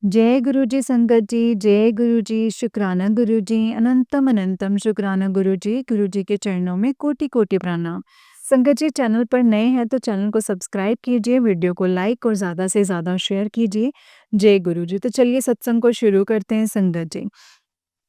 जय गुरु जी संगत जी, जय गुरु जी, शुक्राना गुरु जी, अनंतम अनंतम शुक्राना गुरु जी के चरणों में कोटि-कोटि प्रणाम। संगत जी चैनल पर नए हैं तो चैनल को सब्सक्राइब कीजिए, वीडियो को लाइक और ज़्यादा से ज़्यादा शेयर कीजिए। जय गुरु जी। तो चलिए सत्संग को शुरू करते हैं संगत जी।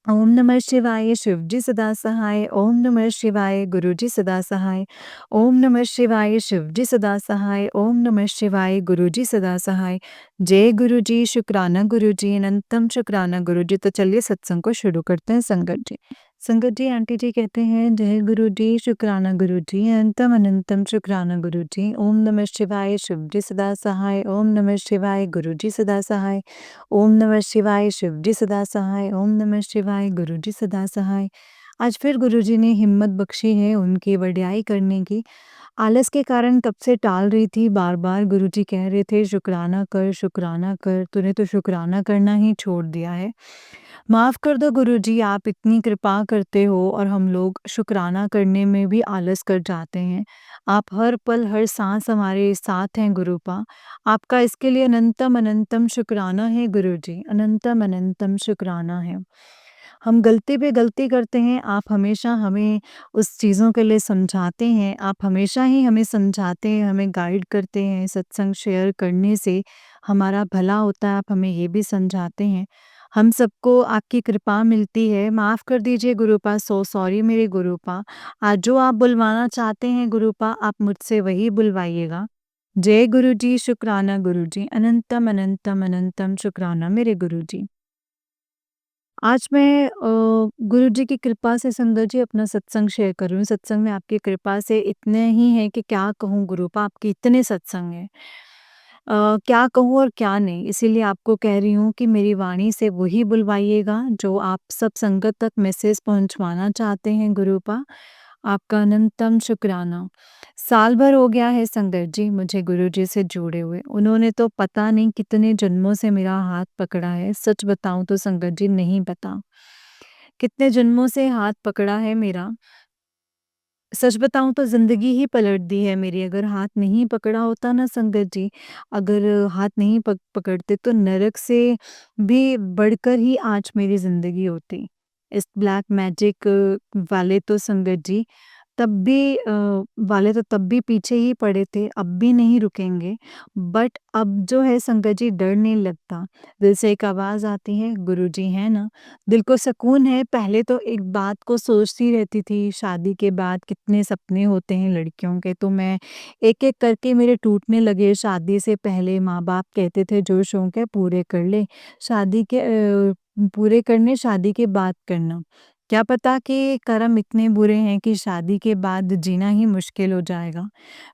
ओम नमः शिवाय शिव जी सदा सहाय, ओम नमः शिवाय गुरु जी सदा सहाय, ओम नमः शिवाय शिव जी सदा सहाय, ओम नमः शिवाय गुरु जी सदा सहाय। जय गुरु जी, शुक्राना गुरु जी, अनंतम शुक्राना गुरु जी। तो चलिए सत्संग को शुरू करते हैं संगत जी। संगत जी आंटी जी कहते हैं जय गुरु जी, शुक्राना गुरु जी, अनंतम अनंतम शुक्राना गुरु जी। ओम नमः शिवाय शिव जी सदा सहाय, ओम नमः शिवाय गुरु जी सदा सहाय, ओम नमः शिवाय शिव जी सदा सहाय, ओम नमः शिवाय गुरु जी सदा सहाय। आज फिर गुरु जी ने हिम्मत बख्शी है उनकी वड्याई करने की। आलस के कारण कब से टाल रही थी, बार-बार गुरुजी कह रहे थे शुक्राना कर, तूने तो शुक्राना करना ही छोड़ दिया है। माफ़ कर दो गुरुजी, आप इतनी कृपा करते हो और हम लोग शुक्राना करने में भी आलस कर जाते हैं। आप हर पल, हर साँस हमारे साथ हैं गुरुपा। आपका इसके लिए अनंतम अनंतम शुक्राना है गुरुजी, अनंतम अनंतम शुक्राना है। हम गलती पे गलती करते हैं, आप हमेशा हमें उस चीज़ों के लिए समझाते हैं, आप हमेशा ही हमें समझाते हैं, हमें गाइड करते हैं, सत्संग शेयर करने से हमारा भला होता है, आप हमें ये भी समझाते हैं। हम सबको आपकी कृपा मिलती है, माफ़ कर दीजिए गुरुपा, सो सॉरी मेरे गुरुपा। आज जो आप बुलवाना चाहते हैं गुरुपा, आप मुझसे वही बुलवाइएगा। जय गुरु जी, शुक्राना गुरु जी, अनंतम अनंतम अनंतम शुक्राना मेरे गुरु जी। आज मैं गुरु जी की कृपा से संगत जी अपना सत्संग शेयर कर रही हूँ। सत्संग में आपकी कृपा से इतने ही है कि क्या कहूँ गुरुपा, आपके इतने सत्संग हैं। क्या कहूँ और क्या नहीं, इसीलिए आपको कह रही हूँ कि मेरी वाणी से वही बुलवाइएगा जो आप सब संगत तक मैसेज पहुँचवाना चाहते हैं गुरुपा। आपका अनंतम शुक्राना। साल भर हो गया है संगत जी मुझे गुरुजी से जुड़े हुए। उन्होंने तो पता नहीं कितने जन्मों से मेरा हाथ पकड़ा है। सच बताऊँ तो संगत जी नहीं पता। कितने जन्मों से हाथ पकड़ा है मेरा। सच बताऊँ तो ज़िंदगी ही पलट दी है मेरी। अगर हाथ नहीं पकड़ा होता ना संगत जी, अगर हाथ नहीं पकड़ते तो नरक से भी बढ़कर ही आज मेरी ज़िंदगी होती। इस ब्लैक मैजिक वाले तो संगत जी तब भी वाले तो तब भी पीछे ही पड़े थे, अब भी नहीं रुकेंगे। बट अब जो है संगत जी डर नहीं लगता। दिल से एक आवाज़ आती है गुरुजी हैं ना, दिल को सुकून है। पहले तो एक बात को सोचती रहती थी शादी के बाद कितने सपने होते हैं लड़कियों के, तो मैं एक-एक करके मेरे टूटने लगे। शादी से पहले माँ-बाप कहते थे जो शौक है पूरे कर ले, शादी के पूरे करने शादी के बाद करना। क्या पता कि कर्म इतने बुरे हैं कि शादी के बाद जीना ही मुश्किल हो जाएगा।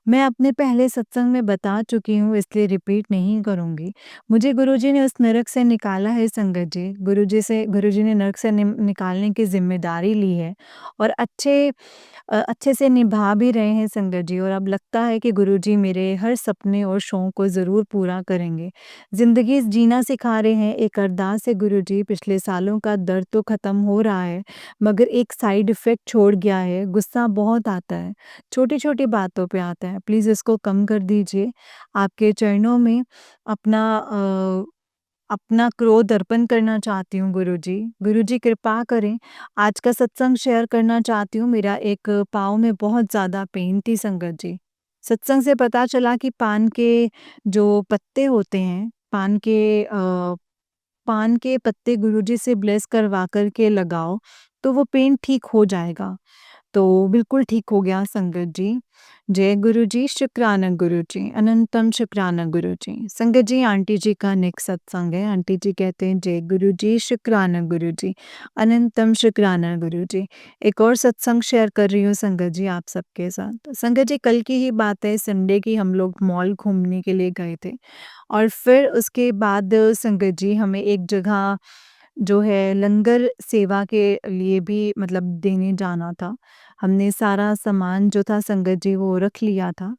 मैं अपने पहले सत्संग में बता चुकी हूँ इसलिए रिपीट नहीं करूँगी। मुझे गुरुजी ने उस नरक से निकाला है संगत जी। गुरुजी ने नरक से निकालने की ज़िम्मेदारी ली है और अच्छे से निभा भी रहे हैं संगत जी, और अब लगता है कि गुरुजी मेरे हर सपने और शौक को ज़रूर पूरा करेंगे। ज़िंदगी जीना सिखा रहे हैं। एक अरदास है गुरुजी, पिछले सालों का दर्द तो ख़त्म हो रहा है, मगर एक साइड इफ़ेक्ट छोड़ गया है, गुस्सा बहुत आता है, छोटी-छोटी बातों पे आता है, प्लीज़ इसको कम कर दीजिए। आपके चरणों में अपना अपना क्रोध अर्पण करना चाहती हूँ गुरुजी। गुरुजी कृपा करें, आज का सत्संग शेयर करना चाहती हूँ। मेरा एक पाँव में बहुत ज़्यादा पेन थी संगत जी। सत्संग से पता चला कि पान के जो पत्ते होते हैं, पान के पत्ते गुरुजी से ब्लेस करवा कर के लगाओ, तो वो पेन ठीक हो जाएगा। तो बिल्कुल ठीक हो गया संगत जी। जय गुरु जी, शुक्राना गुरु जी, अनंतम शुक्राना गुरु जी। संगत जी आंटी जी का नेक्स्ट सत्संग है। आंटी जी कहते हैं जय गुरु जी, शुक्राना गुरु जी, अनंतम शुक्राना गुरु जी। एक और सत्संग शेयर कर रही हूँ संगत जी आप सबके साथ। संगत जी कल की ही बात है, संडे की हम लोग मॉल घूमने के लिए गए थे और फिर उसके बाद संगत जी हमें एक जगह जो है लंगर सेवा के लिए भी मतलब देने जाना था। हमने सारा सामान जो था संगत जी वो रख लिया था।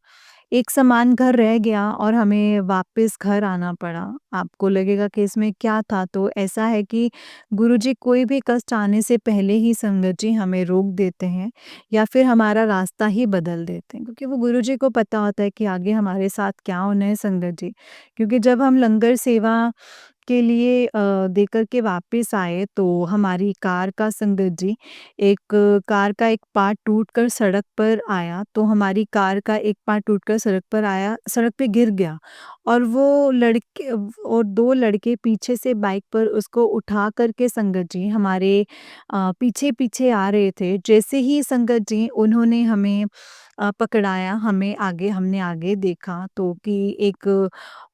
एक सामान घर रह गया और हमें वापस घर आना पड़ा। आपको लगेगा कि इसमें क्या था? तो ऐसा है कि गुरुजी कोई भी कष्ट आने से पहले ही संगत जी हमें रोक देते हैं या फिर हमारा रास्ता ही बदल देते हैं, क्योंकि वो गुरुजी को पता होता है कि आगे हमारे साथ क्या होना है संगत जी। क्योंकि जब हम लंगर सेवा के लिए देकर के वापस आए तो हमारी कार का संगत जी कार का एक पार्ट टूटकर सड़क पर आया, तो हमारी कार का एक पार्ट टूटकर सड़क पर आया, सड़क पे गिर गया और वो लड़के और 2 लड़के पीछे से बाइक पर उसको उठा कर के संगत जी हमारे पीछे-पीछे आ रहे थे। जैसे ही संगत जी उन्होंने हमें पकड़ाया, हमने आगे देखा तो कि एक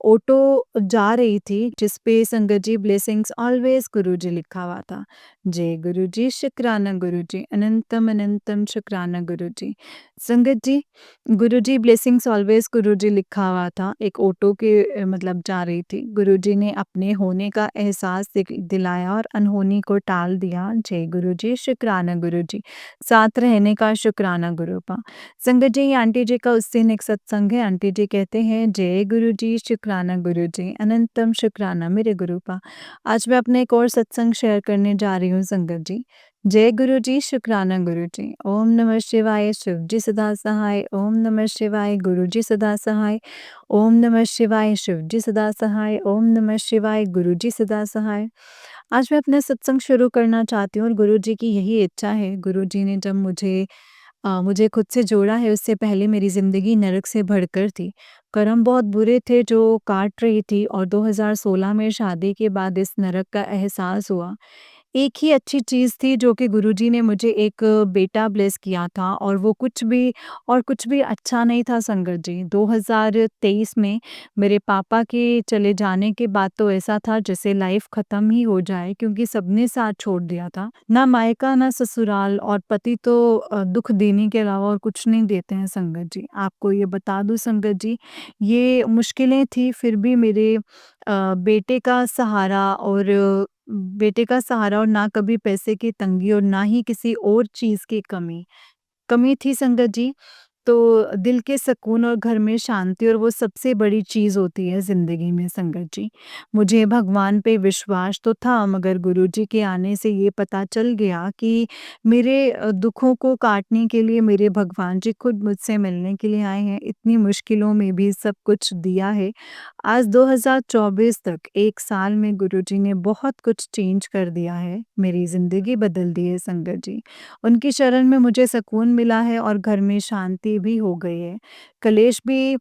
ऑटो जा रही थी जिस पे संगत जी ब्लेसिंग्स ऑलवेज़ गुरुजी लिखा हुआ था। जय गुरुजी, शुक्राना गुरुजी, अनंतम अनंतम शुक्राना गुरुजी। संगत जी, गुरुजी ब्लेसिंग्स ऑलवेज़ गुरुजी लिखा हुआ था, एक ऑटो के मतलब जा रही थी। गुरुजी ने अपने होने का एहसास दिलाया और अनहोनी को टाल दिया। जय गुरुजी, शुक्राना गुरुजी। साथ रहने का शुक्राना गुरुपा। संगत जी, ये आंटी जी का उस दिन एक सत्संग है। आंटी जी कहते हैं, जय गुरुजी, शुक्राना गुरुजी, अनंतम शुक्राना मेरे गुरुपा। आज मैं अपना एक और सत्संग शेयर करने जा रही हूँ संगत जी। जय गुरुजी, शुक्राना गुरुजी। ओम नमः शिवाय, शिव जी सदा सहाय। ओम नमः शिवाय, गुरुजी सदा सहाय। ओम नमः शिवाय, शिव जी सदा सहाय। ओम नमः शिवाय, गुरुजी सदा सहाय। आज मैं अपना सत्संग शुरू करना चाहती हूँ और गुरुजी की यही इच्छा है। गुरुजी ने जब मुझे खुद से जोड़ा है, उससे पहले मेरी ज़िंदगी नरक से भड़कर थी। कर्म बहुत बुरे थे जो काट रही थी और 2016 में शादी के बाद इस नरक का एहसास हुआ। एक ही अच्छी चीज़ थी जो कि गुरुजी ने मुझे एक बेटा ब्लेस किया था और वो कुछ भी अच्छा नहीं था संगत जी। 2023 में मेरे पापा के चले जाने के बाद तो ऐसा था जैसे लाइफ ख़त्म ही हो जाए, क्योंकि सबने साथ छोड़ दिया था। ना मायका ना ससुराल, और पति तो दुःख देने के अलावा और कुछ नहीं देते हैं संगत जी। आपको ये बता दूँ संगत जी, ये मुश्किलें थी फिर भी मेरे बेटे का सहारा और ना कभी पैसे की तंगी और ना ही किसी और चीज़ की कमी थी संगत जी। तो दिल के सुकून और घर में शांति, और वो सबसे बड़ी चीज़ होती है ज़िंदगी में संगत जी। मुझे भगवान पे विश्वास तो था, मगर गुरुजी के आने से ये पता चल गया कि मेरे दुखों को काटने के लिए मेरे भगवान जी खुद मुझसे मिलने के लिए आए हैं। इतनी मुश्किलों में भी सब कुछ दिया है। आज 2024 तक 1 साल में गुरुजी ने बहुत कुछ चेंज कर दिया है, मेरी ज़िंदगी बदल दी है संगत जी। उनकी शरण में मुझे सुकून मिला है और घर में शांति भी हो गई है। कलेश भी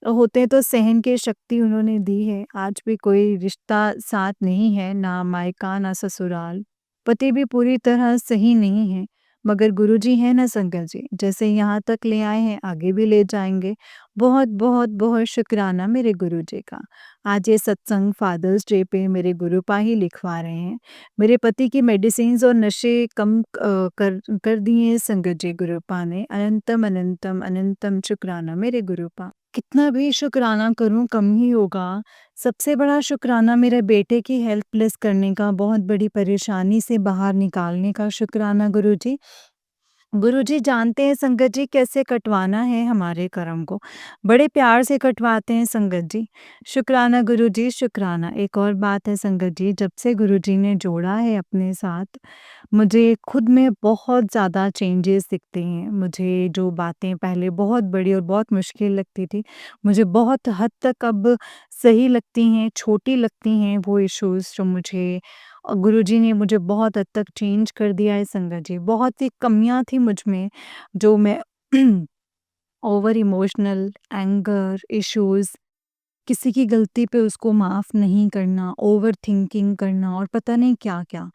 होते तो सहन की शक्ति उन्होंने दी है। आज भी कोई रिश्ता साथ नहीं है, ना मायका ना ससुराल। पति भी पूरी तरह सही नहीं है, मगर गुरुजी हैं ना संगत जी, जैसे यहाँ तक ले आए हैं आगे भी ले जाएँगे। बहुत, बहुत, बहुत शुक्राना मेरे गुरुजी का। आज ये सत्संग फादर्स डे पे मेरे गुरुपा ही लिखवा रहे हैं। मेरे पति की मेडिसिन्स और नशे कम कर दिए हैं संगत जी गुरुपा ने। अनंतम अनंतम अनंतम शुक्राना मेरे गुरुपा। कितना भी शुक्राना करूं कम ही होगा। सबसे बड़ा शुक्राना मेरे बेटे की हेल्प प्लस करने का, बहुत बड़ी परेशानी से बाहर निकालने का शुक्राना गुरुजी। गुरुजी जानते हैं संगत जी कैसे कटवाना है हमारे कर्म को। बड़े प्यार से कटवाते हैं संगत जी। शुक्राना गुरुजी, शुक्राना। एक और बात है संगत जी, जब से गुरुजी ने जोड़ा है अपने साथ, मुझे खुद में बहुत ज़्यादा चेंजेस दिखते हैं। मुझे जो बातें पहले बहुत बड़ी और बहुत मुश्किल लगती थी, मुझे बहुत हद तक अब सही लगती हैं, छोटी लगती हैं वो इश्यूज़ जो मुझे गुरुजी ने मुझे बहुत हद तक चेंज कर दिया है संगत जी। बहुत ही कमियाँ थी मुझ में, जो मैं ओवर इमोशनल, एंगर इश्यूज़, किसी की गलती पे उसको माफ़ नहीं करना, ओवर थिंकिंग करना और पता नहीं क्या-क्या।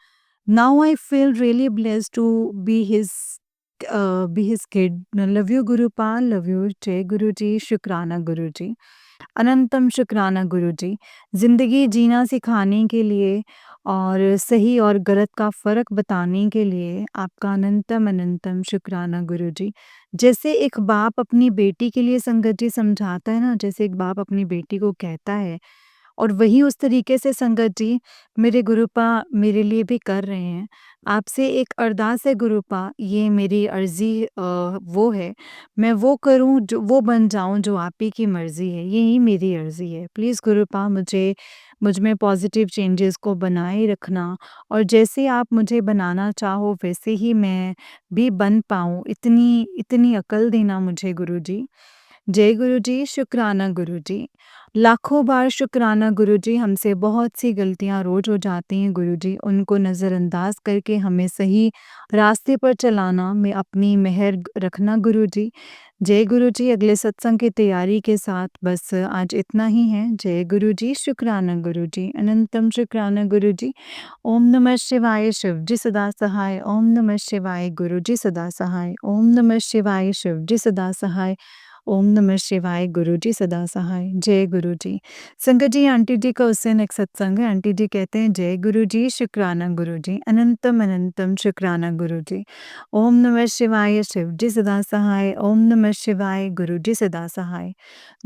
Now I feel really blessed to be his kid. Love you Gurupal, love you. जय गुरुजी, शुक्राना गुरुजी। अनंतम शुक्राना गुरुजी। ज़िंदगी जीना सिखाने के लिए और सही और गलत का फ़र्क बताने के लिए आपका अनंतम अनंतम शुक्राना गुरुजी। जैसे एक बाप अपनी बेटी के लिए संगत जी समझाता है ना, जैसे एक बाप अपनी बेटी को कहता है, और वही उस तरीके से संगत जी मेरे गुरुपा मेरे लिए भी कर रहे हैं। आपसे एक अरदास है गुरुपा, ये मेरी अर्ज़ी वो है, मैं वो करूँ जो वो बन जाऊँ जो आप ही की मर्ज़ी है, यही मेरी अर्ज़ी है। प्लीज़ गुरुपा मुझ में पॉज़िटिव चेंजेस को बनाए रखना, और जैसे आप मुझे बनाना चाहो वैसे ही मैं भी बन पाऊँ, इतनी इतनी अक्ल देना मुझे गुरुजी। जय गुरु जी, शुक्राना गुरु जी। लाखों बार शुक्राना गुरु जी, हमसे बहुत सी गलतियाँ रोज़ हो जाती हैं गुरु जी, उनको नज़रअंदाज़ करके हमें सही रास्ते पर चलाना में अपनी मेहर रखना गुरु जी। जय गुरु जी, अगले सत्संग की तैयारी के साथ बस आज इतना ही है। जय गुरु जी, शुक्राना गुरु जी, अनंतम शुक्राना गुरु जी। ओम नमः शिवाय, शिव जी सदा सहाय। ओम नमः शिवाय, गुरु जी सदा सहाय। ओम नमः शिवाय, शिव जी सदा सहाय। ओम नमः शिवाय, गुरु जी सदा सहाय। जय गुरु जी। संगत जी, आंटी जी का उस दिन एक सत्संग है। आंटी जी कहते हैं, जय गुरु जी, शुक्राना गुरु जी, अनंतम अनंतम शुक्राना गुरु जी। ओम नमः शिवाय, शिव जी सदा सहाय। ओम नमः शिवाय, गुरु जी सदा सहाय।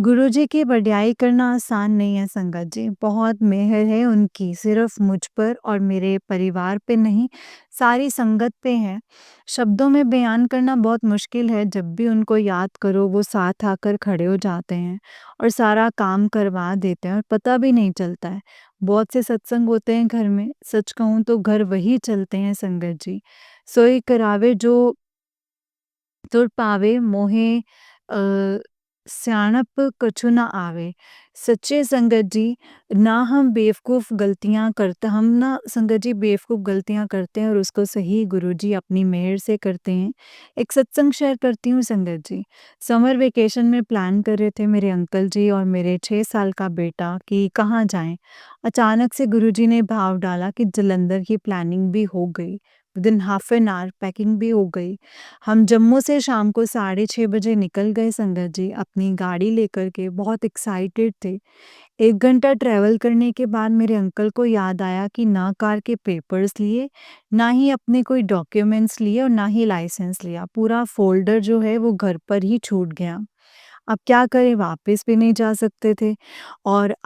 गुरु जी की बड़ाई करना आसान नहीं है संगत जी, बहुत मेहर है उनकी, सिर्फ मुझ पर और मेरे परिवार पे नहीं, सारी संगत पे है। शब्दों में बयान करना बहुत मुश्किल है, जब भी उनको याद करो वो साथ आकर खड़े हो जाते हैं और सारा काम करवा देते हैं और पता भी नहीं चलता है। बहुत से सत्संग होते हैं घर में, सच कहूँ तो घर वही चलते हैं संगत जी। सोई करावे जो तुर पावे मोहे स्याणप कछु ना आवे। सच्चे संगत जी, ना हम बेवकूफ़ गलतियाँ करते, हम ना संगत जी बेवकूफ़ गलतियाँ करते हैं और उसको सही गुरु जी अपनी मेहर से करते हैं। एक सत्संग शेयर करती हूँ संगत जी। समर वेकेशन में प्लान कर रहे थे मेरे अंकल जी और मेरे 6 साल का बेटा कि कहाँ जाएं। अचानक से गुरु जी ने भाव डाला कि जालंधर की प्लानिंग भी हो गई। Within half an hour packing भी हो गई। हम जम्मू से शाम को 6:30 बजे निकल गए संगत जी, अपनी गाड़ी लेकर के, बहुत एक्साइटेड थे। 1 घंटा ट्रैवल करने के बाद मेरे अंकल को याद आया कि ना कार के पेपर्स लिए, ना ही अपने कोई डॉक्यूमेंट्स लिए और ना ही लाइसेंस लिया। पूरा फ़ोल्डर जो है वो घर पर ही छूट गया। अब क्या करें, वापस भी नहीं जा सकते थे और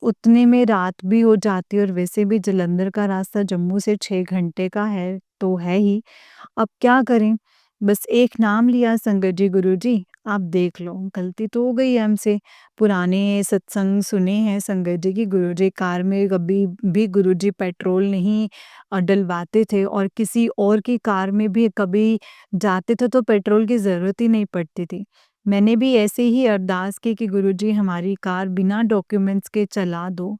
उतने में रात भी हो जाती और वैसे भी जालंधर का रास्ता जम्मू से 6 घंटे का है, तो है ही। अब क्या करें? बस एक नाम लिया संगत जी, गुरुजी आप देख लो, गलती तो हो गई है हमसे। पुराने सत्संग सुने हैं संगत जी कि गुरुजी कार में कभी भी गुरुजी पेट्रोल नहीं डलवाते थे और किसी और की कार में भी कभी जाते थे तो पेट्रोल की ज़रूरत ही नहीं पड़ती थी। मैंने भी ऐसे ही अरदास की कि गुरुजी हमारी कार बिना डॉक्यूमेंट्स के चला दो।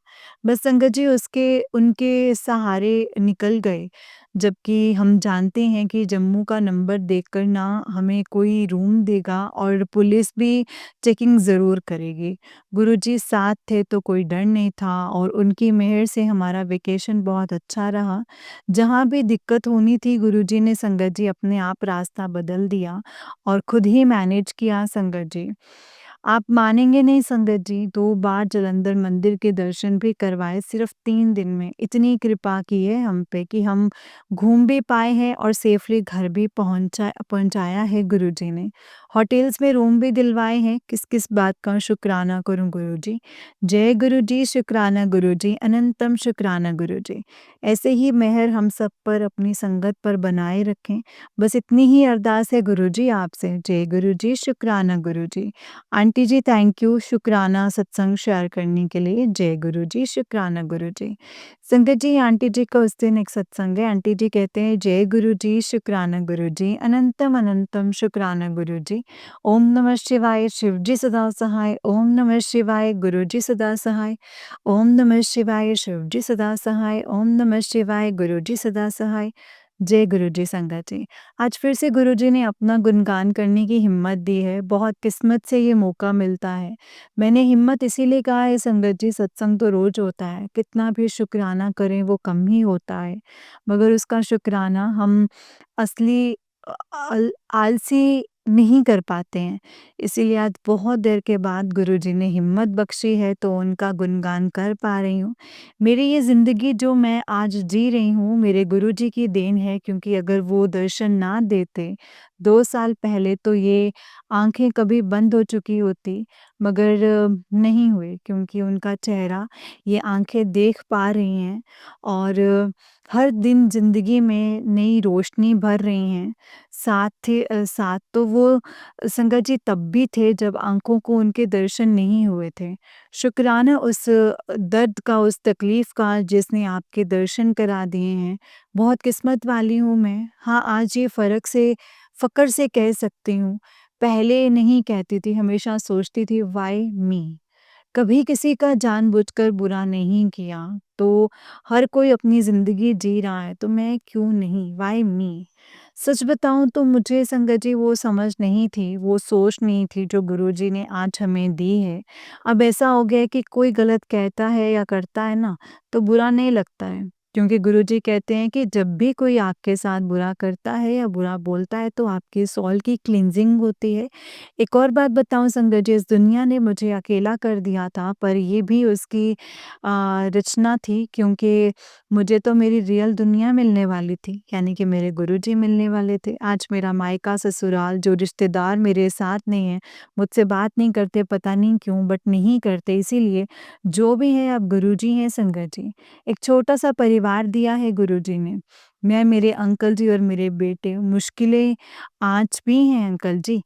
बस संगत जी उसके उनके सहारे निकल गए। जबकि हम जानते हैं कि जम्मू का नंबर देखकर ना हमें कोई रूम देगा और पुलिस भी चेकिंग ज़रूर करेगी। गुरुजी साथ थे तो कोई डर नहीं था और उनकी मेहर से हमारा वेकेशन बहुत अच्छा रहा। जहाँ भी दिक्कत होनी थी गुरुजी ने संगत जी अपने आप रास्ता बदल दिया और खुद ही मैनेज किया संगत जी। आप मानेंगे नहीं संगत जी, 2 बार जालंधर मंदिर के दर्शन भी करवाए सिर्फ़ 3 दिन में। इतनी कृपा की है हम पे कि हम घूम भी पाए हैं और सेफ़ली घर भी पहुँचाया है गुरुजी ने। होटल्स में रूम भी दिलवाए हैं, किस-किस बात का शुक्राना करूँ गुरुजी। जय गुरुजी, शुक्राना गुरुजी, अनंतम शुक्राना गुरुजी। ऐसे ही मेहर हम सब पर, अपनी संगत पर बनाए रखें। बस इतनी ही अरदास है गुरुजी आपसे। जय गुरुजी, शुक्राना गुरुजी। आंटी जी थैंक यू, शुक्राना सत्संग शेयर करने के लिए। जय गुरुजी, शुक्राना गुरुजी। संगत जी, आंटी जी का उस दिन एक सत्संग है। आंटी जी कहते हैं, जय गुरु जी, शुक्राना गुरु जी, अनंतम अनंतम शुक्राना गुरु जी। ओम नमः शिवाय, शिव जी सदा सहाय। ओम नमः शिवाय, गुरु जी सदा सहाय। ओम नमः शिवाय, शिव जी सदा सहाय। ओम नमः शिवाय, गुरु जी सदा सहाय। जय गुरु जी संगत जी। आज फिर से गुरु जी ने अपना गुणगान करने की हिम्मत दी है। बहुत किस्मत से ये मौका मिलता है। मैंने हिम्मत इसीलिए कहा है संगत जी, सत्संग तो रोज़ होता है, कितना भी शुक्राना करें वो कम ही होता है। मगर उसका शुक्राना हम असली आलसी नहीं कर पाते हैं। इसीलिए आज बहुत देर के बाद गुरुजी ने हिम्मत बख्शी है तो उनका गुणगान कर पा रही हूँ। मेरी ये ज़िंदगी जो मैं आज जी रही हूँ मेरे गुरुजी की देन है, क्योंकि अगर वो दर्शन ना देते 2 साल पहले तो ये आँखें कभी बंद हो चुकी होती, मगर नहीं हुए, क्योंकि उनका चेहरा ये आँखें देख पा रही हैं और हर दिन ज़िंदगी में नई रोशनी भर रही हैं। साथ तो वो संगत जी तब भी थे जब आँखों को उनके दर्शन नहीं हुए थे। शुक्राना उस दर्द का, उस तकलीफ़ का जिसने आपके दर्शन करा दिए हैं। बहुत किस्मत वाली हूँ मैं। हाँ, आज ये फ़र्क से फ़क्र से कह सकती हूँ पहले नहीं कहती थी, हमेशा सोचती थी व्हाई मी? कभी किसी का जानबूझकर बुरा नहीं किया, तो हर कोई अपनी ज़िंदगी जी रहा है, तो मैं क्यों नहीं? व्हाई मी? सच बताऊँ तो मुझे संगत जी वो समझ नहीं थी, वो सोच नहीं थी जो गुरुजी ने आज हमें दी है। अब ऐसा हो गया है कि कोई गलत कहता है या करता है ना, तो बुरा नहीं लगता है। क्योंकि गुरुजी कहते हैं कि जब भी कोई आपके साथ बुरा करता है या बुरा बोलता है, तो आपके सोल की क्लींजिंग होती है। एक और बात बताऊँ संगत जी, इस दुनिया ने मुझे अकेला कर दिया था, पर ये भी उसकी रचना थी, क्योंकि मुझे तो मेरी रियल दुनिया मिलने वाली थी, यानी कि मेरे गुरुजी मिलने वाले थे। आज मेरा मायका ससुराल, जो रिश्तेदार मेरे साथ नहीं हैं, मुझसे बात नहीं करते, पता नहीं क्यों, बट नहीं करते, इसीलिए जो भी है अब गुरुजी हैं संगत जी। एक छोटा-सा परिवार दिया है गुरुजी ने। मैं, मेरे अंकल जी और मेरे बेटे, मुश्किलें आज भी हैं अंकल जी।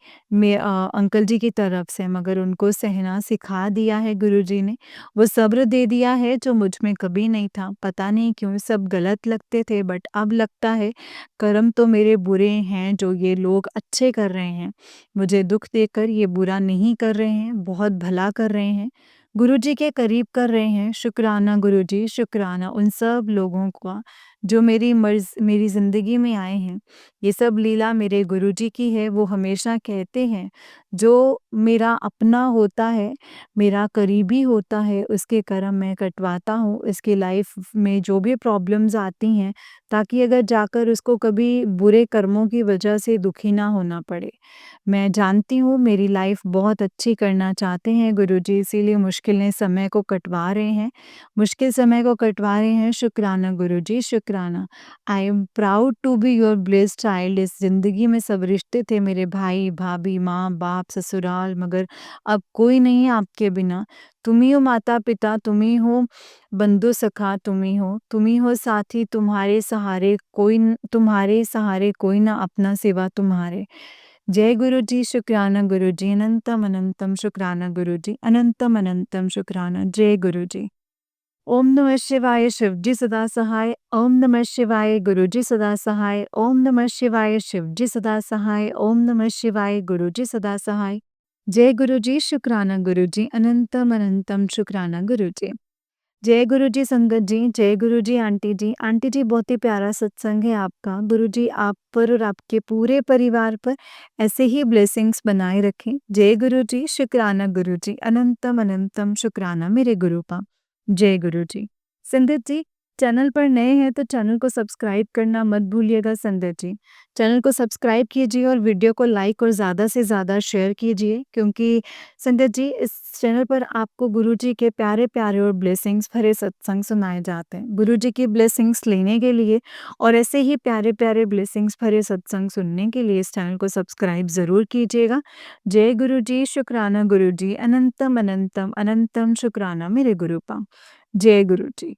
अंकल जी की तरफ से, मगर उनको सहना सिखा दिया है गुरुजी ने। वो सब्र दे दिया है जो मुझ में कभी नहीं था। पता नहीं क्यों सब गलत लगते थे, बट अब लगता है कर्म तो मेरे बुरे हैं जो ये लोग अच्छे कर रहे हैं। मुझे दुःख देकर ये बुरा नहीं कर रहे हैं, बहुत भला कर रहे हैं। गुरुजी के करीब कर रहे हैं। शुक्राना गुरुजी, शुक्राना उन सब लोगों का जो मेरी ज़िंदगी में आए हैं। ये सब लीला मेरे गुरुजी की है। वो हमेशा कहते हैं, जो मेरा अपना होता है, मेरा करीबी होता है, उसके कर्म मैं कटवाता हूँ। इसकी लाइफ में जो भी प्रॉब्लम्स आती हैं, ताकि अगर जाकर उसको कभी बुरे कर्मों की वजह से दुखी ना होना पड़े। मैं जानती हूँ मेरी लाइफ बहुत अच्छी करना चाहते हैं गुरुजी, इसीलिए मुश्किलें समय को कटवा रहे हैं। मुश्किल समय को कटवा रहे हैं। शुक्राना गुरुजी, शुक्राना। I am proud to be your blessed child. इस ज़िंदगी में सब रिश्ते थे, मेरे भाई, भाभी, माँ-बाप, ससुराल, मगर अब कोई नहीं है आपके बिना। तुम ही हो माता-पिता, तुम ही हो बंधु-सखा, तुम ही हो साथी, तुम्हारे सहारे कोई ना अपना सिवा तुम्हारे। जय गुरुजी, शुक्राना गुरुजी, अनंतम अनंतम शुक्राना गुरुजी, अनंतम अनंतम शुक्राना। जय गुरुजी। ओम नमः शिवाय, शिवजी सदा सहाय। ओम नमः शिवाय, गुरुजी सदा सहाय। ओम नमः शिवाय, शिवजी सदा सहाय। ओम नमः शिवाय, गुरुजी सदा सहाय। जय गुरुजी, शुक्राना गुरुजी, अनंतम अनंतम शुक्राना गुरुजी। जय गुरुजी संगत जी, जय गुरुजी आंटी जी। आंटी जी, बहुत ही प्यारा सत्संग है आपका। गुरुजी आप पर और आपके पूरे परिवार पर ऐसे ही ब्लेसिंग्स बनाए रखें। जय गुरुजी, शुक्राना गुरुजी, अनंतम अनंतम शुक्राना मेरे गुरुपा। जय गुरुजी। संगत जी, चैनल पर नए हैं तो चैनल को सब्सक्राइब करना मत भूलिएगा संगत जी। चैनल को सब्सक्राइब कीजिए और वीडियो को लाइक और ज़्यादा से ज़्यादा शेयर कीजिए, क्योंकि संगत जी इस चैनल पर आपको गुरुजी के प्यारे-प्यारे और ब्लेसिंग्स भरे सत्संग सुनाए जाते हैं। गुरुजी की ब्लेसिंग्स लेने के लिए और ऐसे ही प्यारे-प्यारे ब्लेसिंग्स भरे सत्संग सुनने के लिए इस चैनल को सब्सक्राइब ज़रूर कीजिएगा। जय गुरुजी, शुक्राना गुरुजी, अनंतम अनंतम अनंतम शुक्राना मेरे गुरुपा। जय गुरुजी।